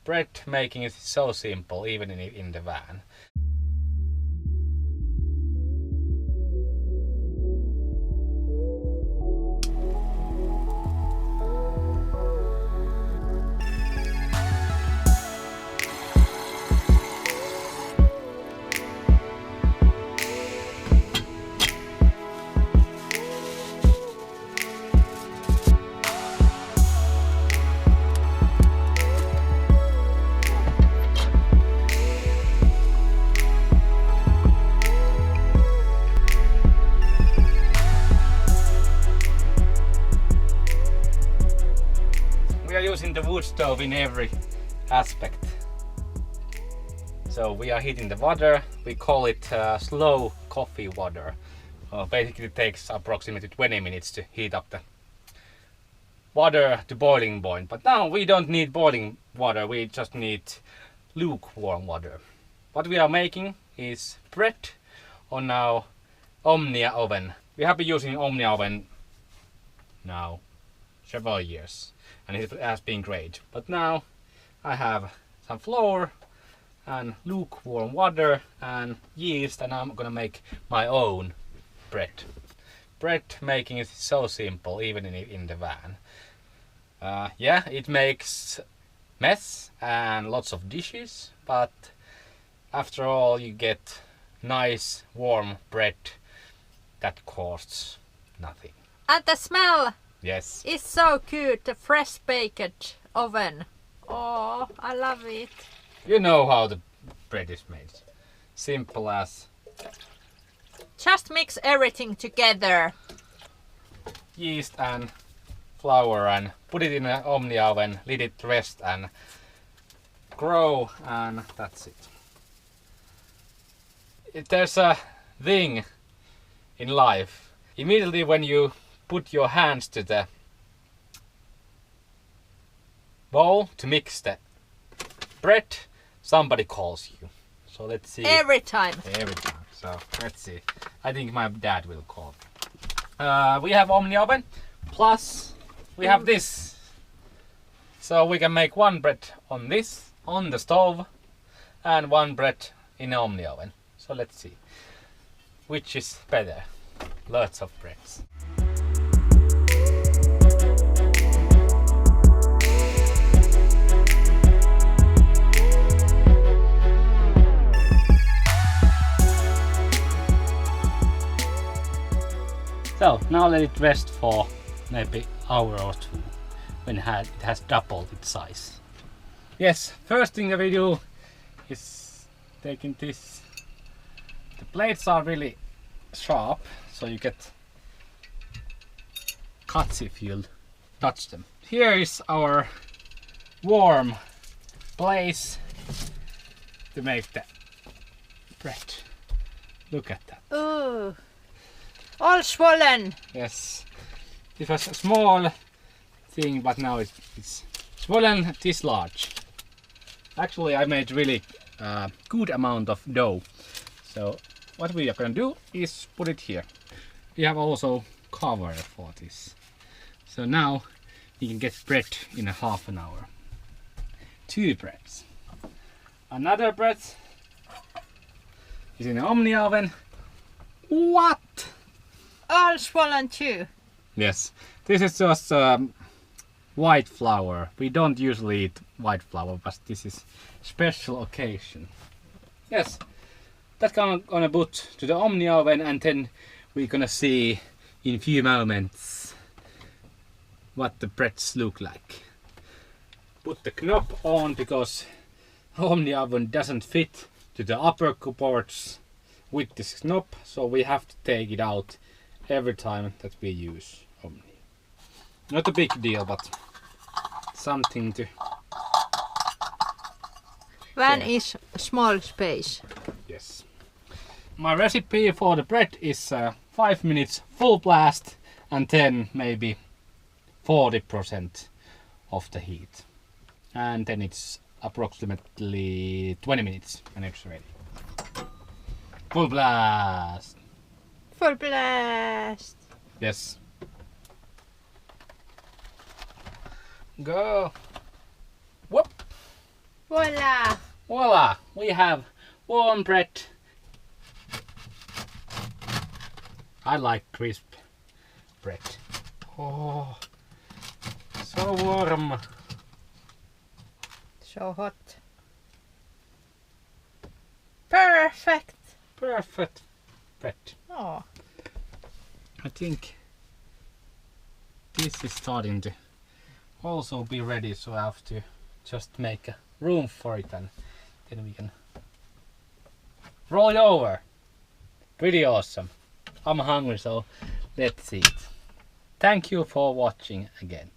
Bread making is so simple, even in the van. We are using the wood stove in every aspect. So we are heating the water. We call it slow coffee water. Basically it takes approximately 20 minutes to heat up the water to boiling point. But now we don't need boiling water, we just need lukewarm water. What we are making is bread on our Omnia oven. We have been using Omnia oven now several years and it has been great. But now I have some flour and lukewarm water and yeast, and I'm gonna make my own bread. Bread making is so simple, even in the van. Yeah, it makes mess and lots of dishes, but after all you get nice warm bread that costs nothing. And the smell Yes. is so good, the fresh baked oven. Oh, I love it. You know how the bread is made. Simple as Just mix everything together. yeast and flour and put it in an Omnia oven, let it rest and grow, and that's it. There's a thing in life. Immediately when you put your hands to the bowl to mix the bread, somebody calls you. So let's see. Every time. Every time. So let's see. I think my dad will call. We have Omnia oven, plus we have this. So we can make one bread on this, on the stove, and one bread in the Omnia oven. So let's see. Which is better? Lots of breads. So now let it rest for maybe an hour or two when it has doubled its size. Yes, first thing that we do is taking this. The blades are really sharp, so you get cuts if you touch them. Here is our warm place to make the bread. Look at that. Ooh. All swollen. Yes, it was a small thing, but now it's swollen this large. Actually, I made really good amount of dough. So what we are gonna do is put it here. We have also cover for this. So now you can get bread in a half an hour. 2 breads. Another bread is in the Omnia oven. What? All swollen too. Yes, this is just white flour. We don't usually eat white flour, but this is special occasion. Yes, that's gonna put to the Omnia oven, and then we're gonna see in few moments what the breads look like. Put the knob on because Omnia oven doesn't fit to the upper boards with this knob, so we have to take it out every time that we use Omnia. Not a big deal, but something to... Van is small space. Yes. My recipe for the bread is 5 minutes full blast and then maybe 40% of the heat. And then it's approximately 20 minutes and it's ready. Full blast! Full blast. Yes. Go. Whoop. Voila! Voila! We have warm bread. I like crisp bread. Oh, so warm. So hot. Perfect! Perfect bread. Oh, I think this is starting to also be ready, so I have to just make a room for it and then we can roll it over. Pretty awesome. I'm hungry, so let's eat. Thank you for watching again.